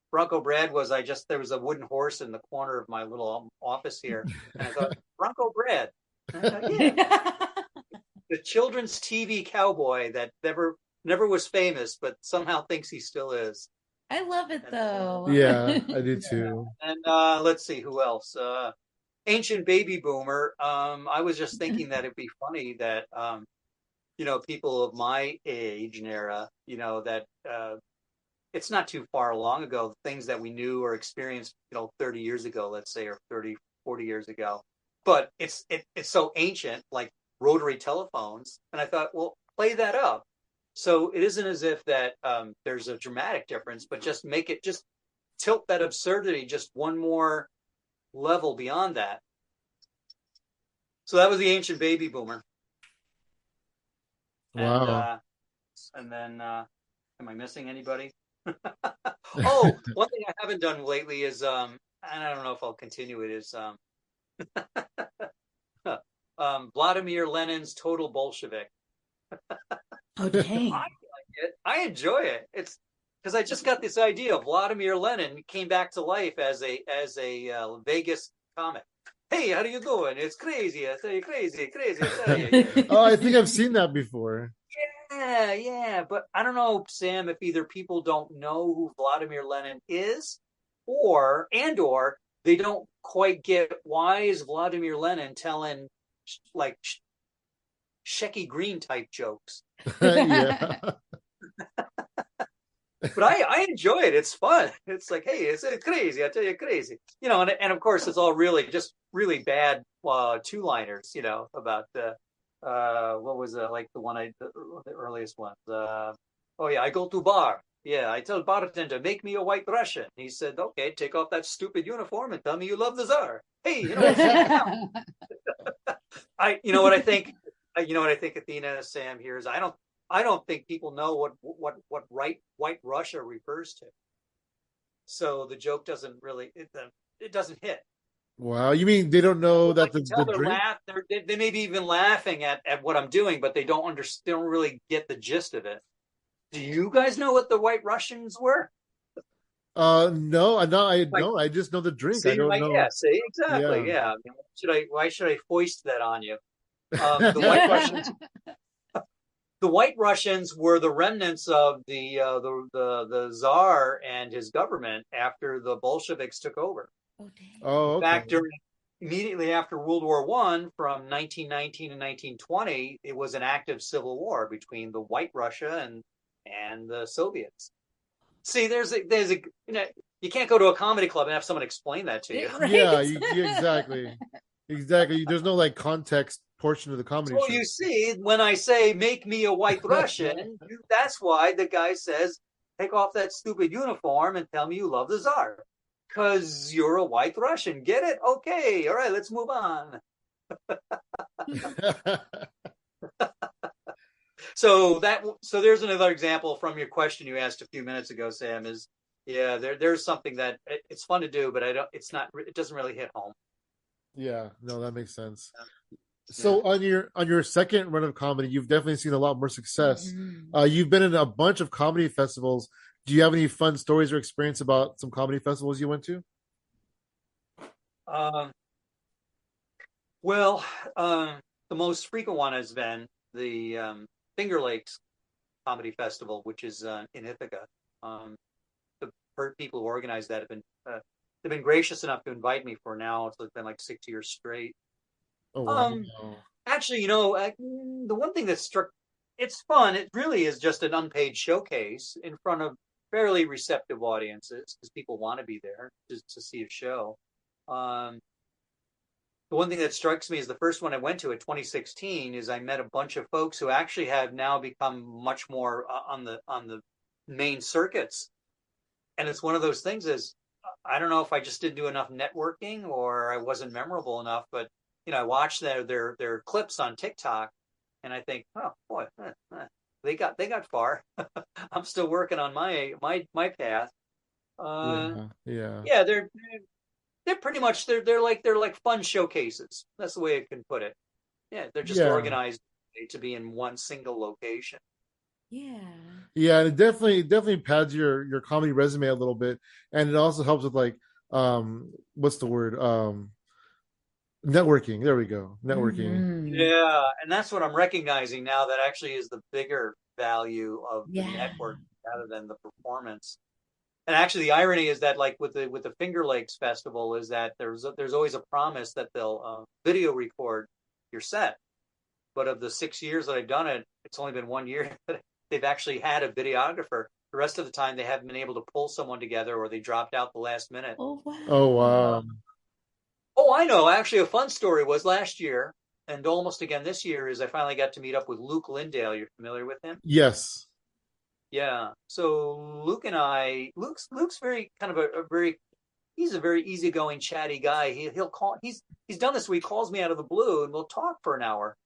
Bronco Brad was there was a wooden horse in the corner of my little office here, and I thought Bronco Brad, and I thought, yeah, the children's TV cowboy that never was famous, but somehow thinks he still is. I love it And though. Yeah, I did too. let's see who else. Ancient baby boomer. I was just thinking that it'd be funny that people of my age and era, that it's not too far long ago, things that we knew or experienced, 30 years ago, let's say, or 30, 40 years ago. But it's so ancient, like rotary telephones. And I thought, well, play that up. So it isn't as if that there's a dramatic difference, but just tilt that absurdity just one more level beyond that. So that was the ancient baby boomer. And Wow. and then am I missing anybody? Oh, one thing I haven't done lately is and I don't know if I'll continue it, is Vladimir Lenin's Total Bolshevik. Oh I dang. like it. I enjoy it. It's because I just got this idea of Vladimir Lenin came back to life as a Vegas comic. Hey, how do you doing? It's crazy. I tell you, crazy, crazy. I tell you. Oh, I think I've seen that before. Yeah, yeah, but I don't know, Sam, if either people don't know who Vladimir Lenin is, or they don't quite get why is Vladimir Lenin telling like Shecky Green type jokes. Yeah. But I enjoy it. It's fun. It's like, hey, it's crazy. I tell you, crazy. And of course, it's all really bad two-liners. About what was like the earliest one. Oh yeah, I go to bar. Yeah, I tell bartender, make me a white Russian. He said, okay, take off that stupid uniform and tell me you love the czar. Hey, you know what I think. You know what I think, Athena, Sam, here is I don't think people know what white Russia refers to. So the joke doesn't really it doesn't hit. Wow. You mean they don't know I that can the tell drink? they may be even laughing at what I'm doing, but they don't understand. They don't really get the gist of it. Do you guys know what the White Russians were? No, I Like, don't. I just know the drink. I see, don't right? Yeah, know. see, exactly. Yeah. Yeah. I mean, why should I foist that on you? The White Russians. The White Russians were the remnants of the Tsar and his government after the Bolsheviks took over. Oh dang. Oh, In okay. fact, immediately after World War One, from 1919 to 1920, it was an active civil war between the White Russia and the Soviets. See, there's a you can't go to a comedy club and have someone explain that to you. Yeah, Right. exactly. There's no like context portion of the comedy So show. you see, when I say make me a white Russian, that's why the guy says, take off that stupid uniform and tell me you love the Tsar. Because you're a white Russian. Get it? Okay. All right, let's move on. So there's another example from your question you asked a few minutes ago, Sam, is yeah, there's something that it's fun to do, but it doesn't really hit home. Yeah, no, that makes sense. Yeah. So on your second run of comedy, you've definitely seen a lot more success. Mhm. You've been in a bunch of comedy festivals. Do you have any fun stories or experience about some comedy festivals you went to? Um, well, the most frequent one has been the Finger Lakes Comedy Festival, which is in Ithaca. Um, the people who organize that have been they've been gracious enough to invite me for now. It's been like 6 years straight. Oh Um, wow. Actually, the one thing that struck it's fun. It really is just an unpaid showcase in front of fairly receptive audiences because people want to be there to see a show. Um, the one thing that strikes me is the first one I went to at 2016 is I met a bunch of folks who actually have now become much more on the main circuits. And it's one of those things is I don't know if I just didn't do enough networking or I wasn't memorable enough, but I watch their clips on TikTok and I think, oh boy, they got far. I'm still working on my path. Uh, Yeah. yeah, they're pretty much they're like fun showcases. That's the way I can put it. Yeah, they're just Yeah. organized to be in one single location. Yeah. Yeah, and it definitely pads your comedy resume a little bit, and it also helps with like what's the word networking. There we go, networking. Mhm. Yeah, and that's what I'm recognizing now. That actually is the bigger value of the Yeah. network rather than the performance. And actually, the irony is that, like with the Finger Lakes Festival, is that there's always a promise that they'll video record your set. But of the 6 years that I've done it, it's only been 1 year that they've actually had a videographer. The rest of the time, they haven't been able to pull someone together, or they dropped out the last minute. Oh Oh Uh, wow. wow. oh, I know. Actually, a fun story was last year, and almost again this year, is I finally got to meet up with Luke Lindale. You're familiar with him? Yes. Yeah. So Luke and Luke's very kind of a very he's a very easygoing, chatty guy. He'll call he's done this where he calls me out of the blue and we'll talk for an hour.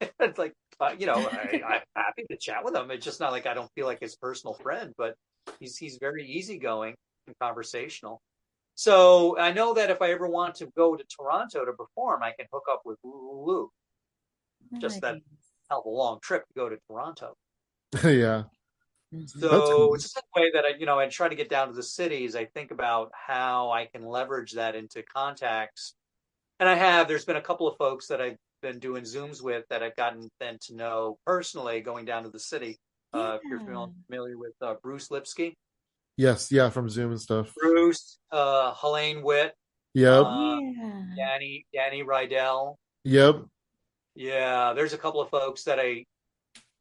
It's like I'm happy to chat with him. It's just not like I don't feel like his personal friend, but he's very easygoing and conversational. So I know that if I ever want to go to Toronto to perform, I can hook up with Luke. Just that Nice. hell of a long trip to go to Toronto. Yeah, that's Mhm. cool. So it's just a way that I try to get down to the cities. I think about how I can leverage that into contacts. And there's been a couple of folks that I've been doing Zooms with that I've gotten then to know personally going down to the city. If you're Yeah. familiar with Bruce Lipsky, Yes, yeah, from Zoom and stuff. Bruce, Helene Witt, Yep, uh, Yeah. Danny Rydell. yep. Yeah, there's a couple of folks that I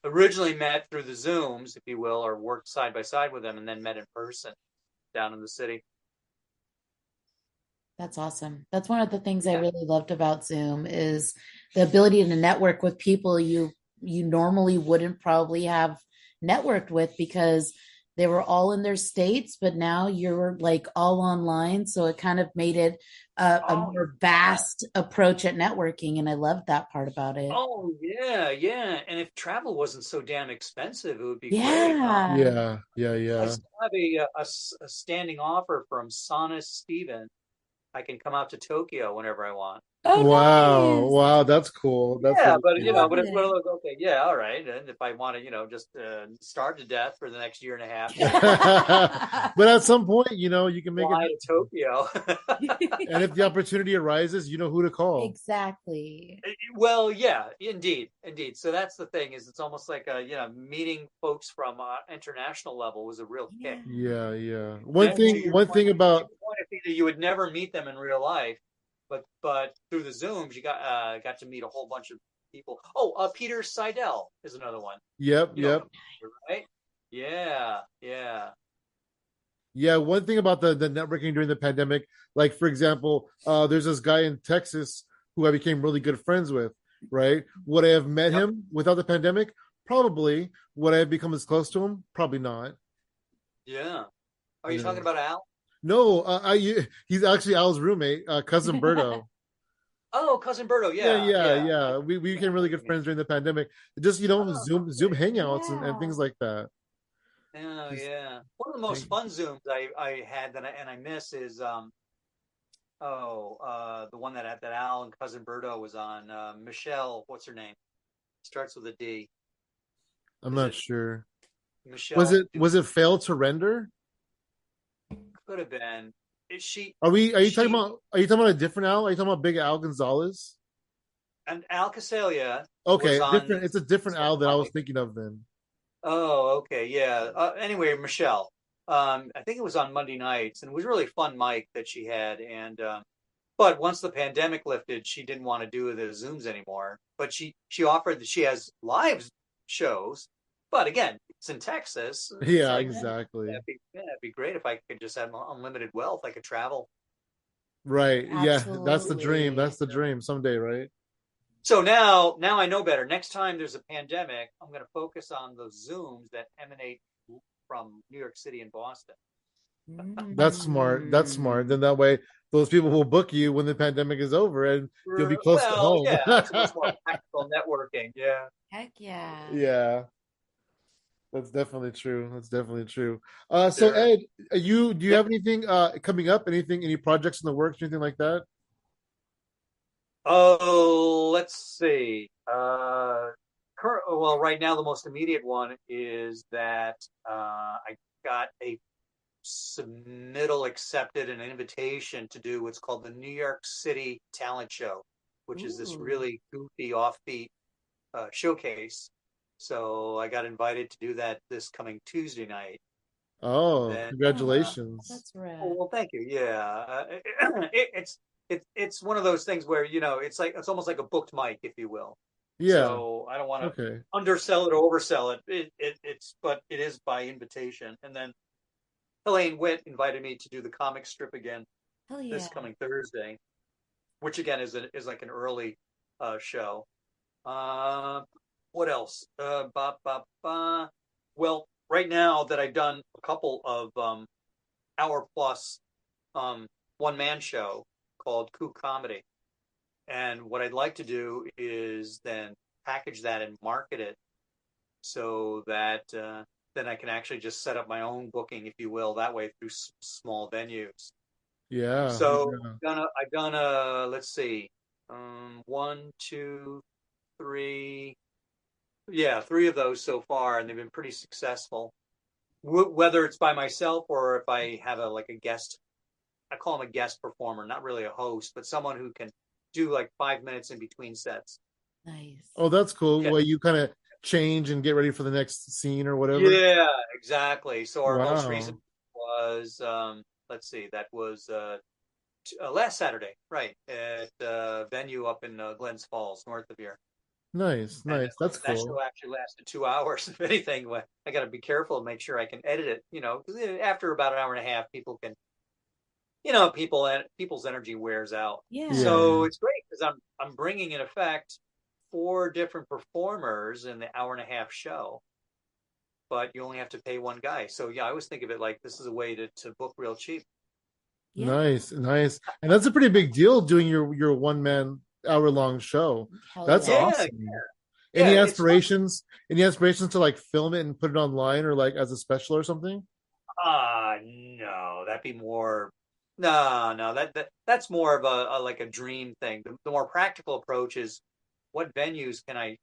originally met through the Zooms, if you will, or worked side by side with them and then met in person down in the city. That's awesome. That's one of the things I Yeah. really loved about Zoom is the ability to network with people you normally wouldn't probably have networked with because they were all in their states, but now you're like all online. So it kind of made it a Oh, more yeah. vast approach at networking. And I loved that part about it. Oh, yeah, yeah. And if travel wasn't so damn expensive, it would be great. Yeah. I Yeah. still have a standing offer from Sonus Steven. I can come out to Tokyo whenever I want. Oh, nice. Wow, that's cool. That's Yeah, really but I love but it's one of it. those. Okay, yeah, all right. And if I want to, just starve to death for the next year and a half, cool. But at some point, you can make it fly to happen. Tokyo. And if the opportunity arises, you know who to call. Exactly. Well, yeah, indeed, indeed. So that's the thing is, it's almost like meeting folks from international level was a real kick. Yeah. Yeah. And to your One point, thing about if you would never meet them in real life, but through the Zooms, you got to meet a whole bunch of people. Oh, Peter Seidel is another one. Yep, You know yep. him, right? Yeah, yeah. Yeah, one thing about the networking during the pandemic, like for example, there's this guy in Texas who I became really good friends with, right? Would I have met Yep. him without the pandemic? Probably. Would I have become as close to him? Probably not. Yeah. Are You you talking know. about Al? No, he's actually Al's roommate, cousin Berto. Oh, cousin Berto. Yeah, Yeah, yeah, yeah. yeah. We Yeah, became I know really what you good mean. friends during the pandemic. Just Oh, Zoom okay. hangouts and Yeah. things like that. Yeah, Just yeah. One of the most hang. fun Zooms I had and I miss is the one that Al and cousin Berto was on. Michelle, what's her name? Starts with a D. I'm Is not it sure. Michelle Was it fail to render? Could have been. Is she Are you talking she about are you talking about a different Al? Are you talking about Big Al Gonzalez? and Al Casalia was Okay, on different. It's a different Stand Al that I was By. thinking of then. Oh, okay, yeah. Anyway, Michelle. I think it was on Monday nights, and it was a really fun mic that she had. And but once the pandemic lifted, she didn't want to do the Zooms anymore. But she offered that she has live shows. But again, it's in Texas. It's Yeah, like, exactly. it'd be great if I could just have unlimited wealth. I could travel. Right. Yeah, that's the dream. Absolutely. That's the dream someday, right? So now I know better. Next time there's a pandemic, I'm going to focus on the Zooms that emanate from New York City and Boston. That's smart. That's smart. Mm. Then that way those people will book you when the pandemic is over and you'll be close to Well, home. yeah, it's much more practical networking. Yeah. Heck yeah. Yeah, that's definitely true. That's definitely true. So Sure. Ed, do you Yep. have anything coming up? Any projects in the works, anything like that? Oh, let's see. Well, right now the most immediate one is that I got a submittal accepted an invitation to do what's called the New York City Talent Show, which is this Ooh. really goofy offbeat showcase. So I got invited to do that this coming Tuesday night, and Oh, then uh, congratulations. That's oh, rad. well, thank you. Yeah, it's one of those things where it's like it's almost like a booked mic, if you will. Yeah. So I don't want to Okay. undersell it or oversell it. It's but it is by invitation, and then Elaine Witt invited me to do the comic strip again Hell this yeah. coming Thursday, which again is like an early show. Uh, what else? Ba, ba, ba. Well, right now that I've done a couple of hour plus um, one man show called Coup Comedy, and what I'd like to do is then package that and market it so that then I can actually just set up my own booking, if you will, that way through small venues. Yeah. So Yeah. I've done a let's see, one, two, three, yeah, three of those so far, and they've been pretty successful. Whether it's by myself or if I have a like a guest, I call him a guest performer, not really a host, but someone who can do like 5 minutes in between sets. Nice. Oh, that's cool. Yeah, Well, you kind of change and get ready for the next scene or whatever. yeah, exactly. So our most recent Wow. was let's see, that was last Saturday, right, at venue up in Glens Falls, north of here. Nice, And nice. That's that show cool. actually lasted 2 hours. If anything, I got to be careful and make sure I can edit it. After about an hour and a half, people can, people's energy wears out. Yeah. Yeah. So it's great because I'm bringing in effect four different performers in the hour and a half show, but you only have to pay one guy. So yeah, I always think of it like this is a way to book real cheap. Yeah. Nice, nice. And that's a pretty big deal doing your one man hour long show. Hell That's yeah. Yeah, awesome. yeah, it's fun. Any aspirations to like film it and put it online or like as a special or something? No, that'd be more. No, no, that's more of a like a dream thing. The more practical approach is what venues can I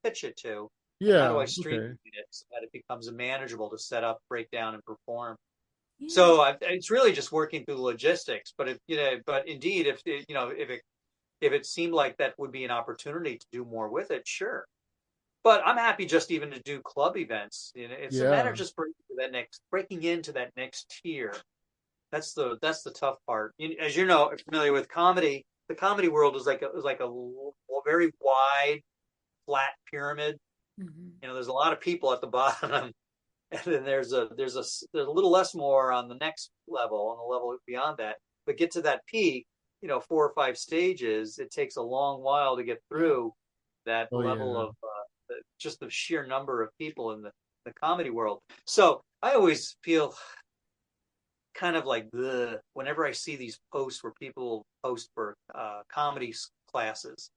pitch it to, and how do Yeah, I streamline okay. it so that it becomes manageable to set up, break down, and perform. Yeah. So it's really just working through the logistics. But indeed, if it seemed like that would be an opportunity to do more with it, sure. But I'm happy just even to do club events. It's a matter of Yeah. just breaking into that next tier. That's the tough part. As you know, familiar with comedy, the comedy world is like very wide, flat pyramid. Mhm. There's a lot of people at the bottom, and then there's a little less more on the next level, on the level beyond that. But get to that peak, 4 or 5 stages. It takes a long while to get Yeah. through that Oh level yeah. of just the sheer number of people in the comedy world. So I always feel kind of like whenever I see these posts where people post for comedy classes.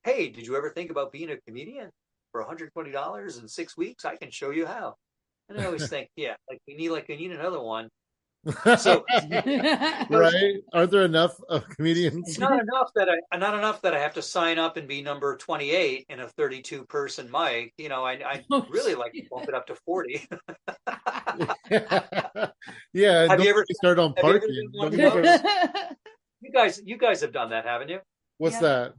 Hey, did you ever think about being a comedian for $120 in 6 weeks? I can show you how. And I always think, yeah, like we need another one. So because Right? Aren't there enough of comedians? it's not enough that I have to sign up and be number 28 in a 32 person mic. I Oh, really like to bump it up to 40. Yeah, Have don't you get ever me started on have you ever done parking. one Don't of get me started. those? You guys have done that, haven't you? What's Yeah. that?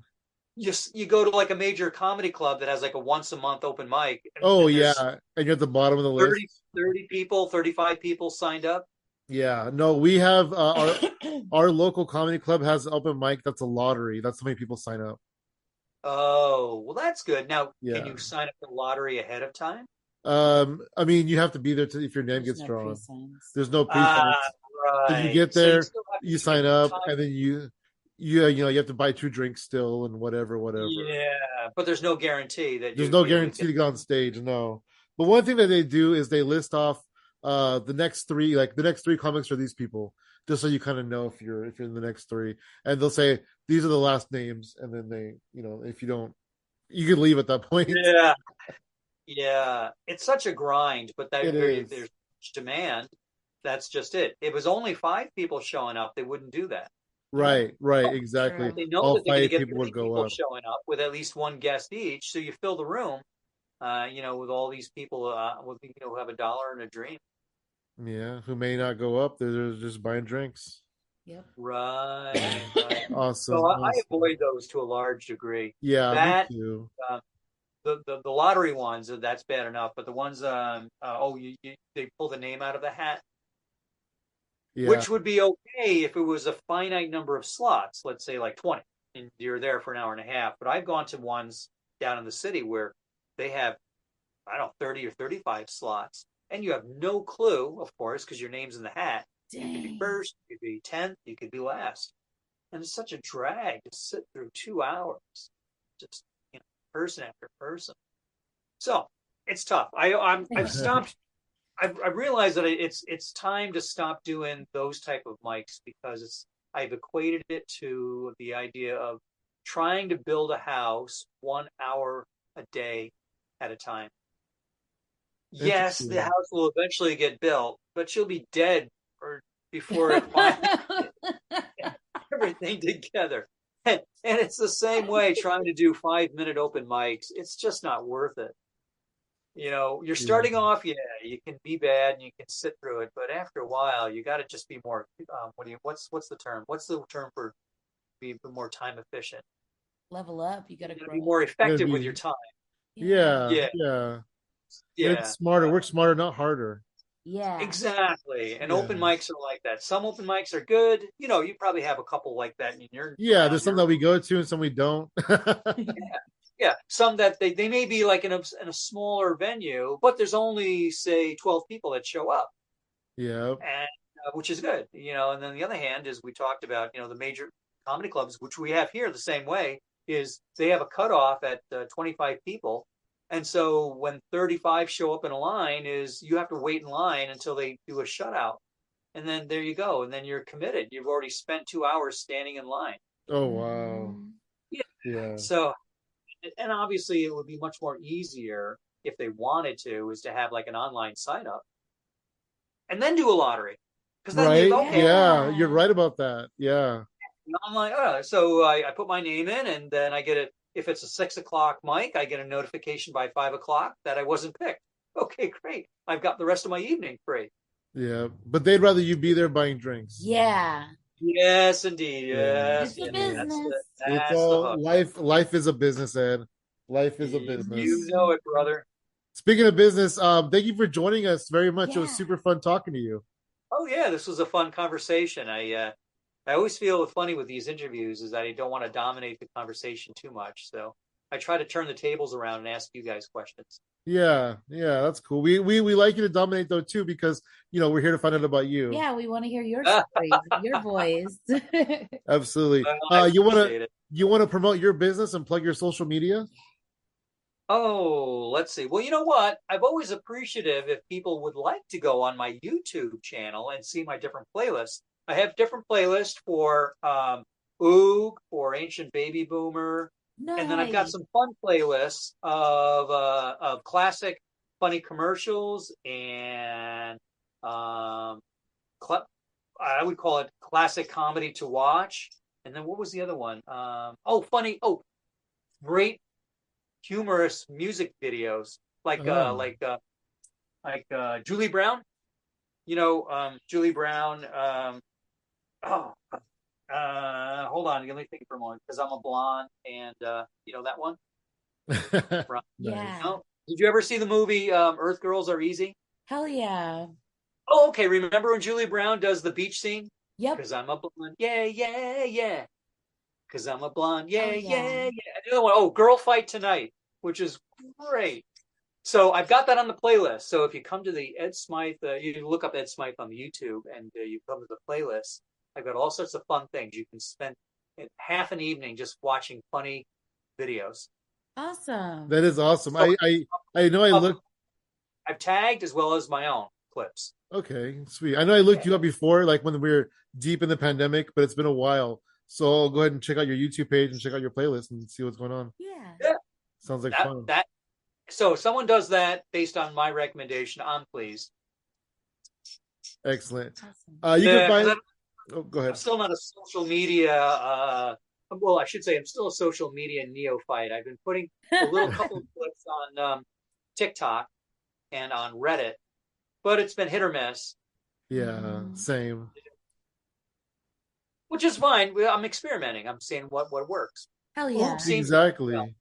You go to like a major comedy club that has like a once a month open mic, Oh and there's yeah, and you're at the bottom of the list. 30 people, 35 people signed up. Yeah, no, we have our local comedy club has an open mic. That's a lottery. That's how many people sign up. Oh, well, that's good. Now, can Yeah. you sign up for the lottery ahead of time? I mean, you have to be there if your name There's gets no drawn. pre-signs. There's no Ah, pre-signs. So you right. get So you there, still have to you give sign some up, time. and then you have to buy 2 drinks still and whatever. Yeah, but there's no guarantee that There's you no you know you guarantee get. to get on stage, no. But one thing that they do is they list off the next three comics are these people, just so you kind of know if you're in the next three. And they'll say these are the last names, and then if you don't, you can leave at that point. Yeah, yeah. It's such a grind, but It there's is. such demand. That's just it. If it was only 5 people showing up, they wouldn't do that. Yep. Right, exactly. True. They know All that they're going to five get people would 30 go people up. showing up with at least one guest each, so you fill the room. With all these people, who have a dollar and a dream. Yeah, who may not go up. They're just buying drinks. Yep. Right, right. So Awesome, I awesome. avoid those to a large degree. Yeah, me That too. um, the lottery ones, that's bad enough, but the ones they pull the name out of the hat, Yeah. which would be okay if it was a finite number of slots, let's say like 20, and you're there for an hour and a half. But I've gone to ones down in the city where they have, I don't know, 30 or 35 slots, and you have no clue, of course, because your name's in the hat. You could be Dang. first, you could be 10th, you could be last. And it's such a drag to sit through 2 hours, just person after person. So it's tough. I've stopped. I've realized that it's time to stop doing those type of mics because I've equated it to the idea of trying to build a house 1 hour a day at a time. Yes, the Interesting. house will eventually get built, but she'll be dead or before it finally everything together. And it's the same way trying to do 5 minute open mics. It's just not worth it. You're Yeah. starting off, yeah, you can be bad and you can sit through it, but after a while, you got to just be more. What's the term? What's the term for be more time efficient? Level up. You got to You got to be grow. more You gotta effective with your be time. Yeah. yeah, Yeah, yeah. You gotta be yeah. smarter. Work smarter, not harder. Yeah. Exactly. And open Yeah. mics are like that. Some open mics are good. You probably have a couple like that in your Yeah, around there's some your. that we go to and some we don't. Yeah, some that they may be like in a smaller venue, but there's only say 12 people that show up, Yeah. and which is good. And then the other hand is we talked about the major comedy clubs, which we have here the same way, is they have a cutoff at 25 people, and so when 35 show up in a line, is you have to wait in line until they do a shutout, and then there you go, and then you're committed. You've already spent 2 hours standing in line. Oh wow. Mhm. Yeah. Yeah. So and obviously it would be much more easier if they wanted to is to have like an online sign up and then do a lottery because then you Right? okay Yeah, you're Yeah. right about that. Yeah. online. So I put my name in and then I get it. If it's a 6 o'clock mic, I get a notification by 5 o'clock that I wasn't picked. Okay, great. I've got the rest of my evening free. Yeah. But they'd rather you be there buying drinks. Yeah. Yes, indeed. Yeah. Yes, It's a yes. Yeah. business. It's That's the all hook. life is a business, Ed. Life is a You business. know Mhm. it, brother. Speaking of business, thank you for joining us very much. It was Yeah. super fun talking to you. Oh yeah, this was a fun conversation. I I always feel funny with these interviews is that I don't want to dominate the conversation too much. So I try to turn the tables around and ask you guys questions. Yeah, yeah, that's cool. We like you to dominate though too, because we're here to find out about you. Yeah, we want to hear your Well, stories, your voice. Absolutely. I You wanna appreciate it. you wanna promote your business and plug your social media? Oh, let's see. Well, you know what? I've always appreciative if people would like to go on my YouTube channel and see my different playlists. I have different playlists for Oog, for Ancient Baby Boomer, and then I've got Nice. some fun playlists of classic funny commercials and um cl I would call it classic comedy to watch. And then what was the other one? Great humorous music videos Oh. Julie Brown. Julie Brown. Oh, Hold on, let me think for a moment because I'm a blonde, and you know that one. Right. Nice. Yeah. No, did you ever see the movie Earth Girls Are Easy? Hell yeah. Oh, okay. Remember when Julie Brown does the beach scene? Yep. Because I'm a blonde, yeah, yeah, yeah. Because I'm a blonde, Oh yeah, yeah. yeah, yeah. And the other one, oh, Girl Fight Tonight, which is great. So I've got that on the playlist. So if you come to the Ed Smythe, you look up Ed Smythe on the YouTube, and you come to the playlist. I've got all sorts of fun things. You can spend half an evening just watching funny videos. Awesome. That is awesome. So I know I I've looked I've tagged as well as my own clips. okay, sweet. I know I Yeah, looked you up before, like when we were deep in the pandemic, but it's been a while. So I'll go ahead and check out your YouTube page and check out your playlist and see what's going on. Yeah. yeah. Sounds like That fun. that. So if someone does that based on my recommendation, I'm pleased. Excellent. Awesome. You can Yeah, because find. Oh, go I'm ahead. still not a social media. Well, I should say I'm still a social media neophyte. I've been putting a little couple of clips on TikTok and on Reddit, but it's been hit or miss, Yeah, Mm. same. which is fine. I'm experimenting. I'm seeing what works. Hell Oog yeah. seems to hit well. Exactly.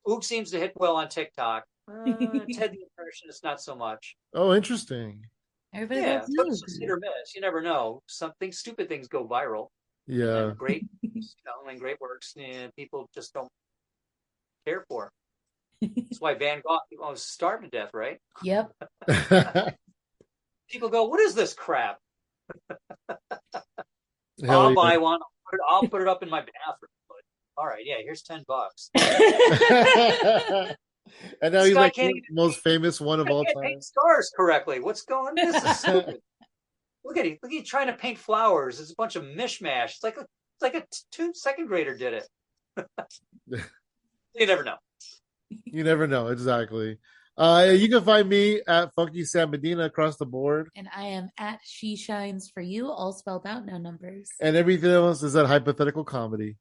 Oog seems to hit well on TikTok. Ted the Impressionist, not so much. Oh, interesting. Everybody Yeah, loves but it's just hit Luke. or miss. You never know. Stupid things go viral, and Yeah. then great works, and people just don't care for. That's why Van Gogh was starved to death, right? Yep. People go, "What is this crap?" Hell I'll yeah. buy one. I'll put it up in my bathroom. But, all right, yeah, here's $10. And now This he's guy like can't the even most famous one of all can't paint time. stars correctly. What's going? This is stupid. Look at you! Look at you trying to paint flowers. It's a bunch of mishmash. It's like a two second grader did it. You never know. You never know, exactly. You can find me at Funky Sam Medina across the board, And I am at She Shines for You, all spelled out, no numbers. and everything else is at Hypothetical Comedy.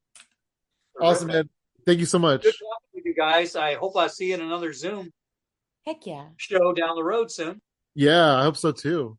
Awesome, Terrific. man. Thank you so Good much. talking with you guys. I hope I'll see you in another Zoom Heck yeah. show down the road soon. Yeah, I hope so too.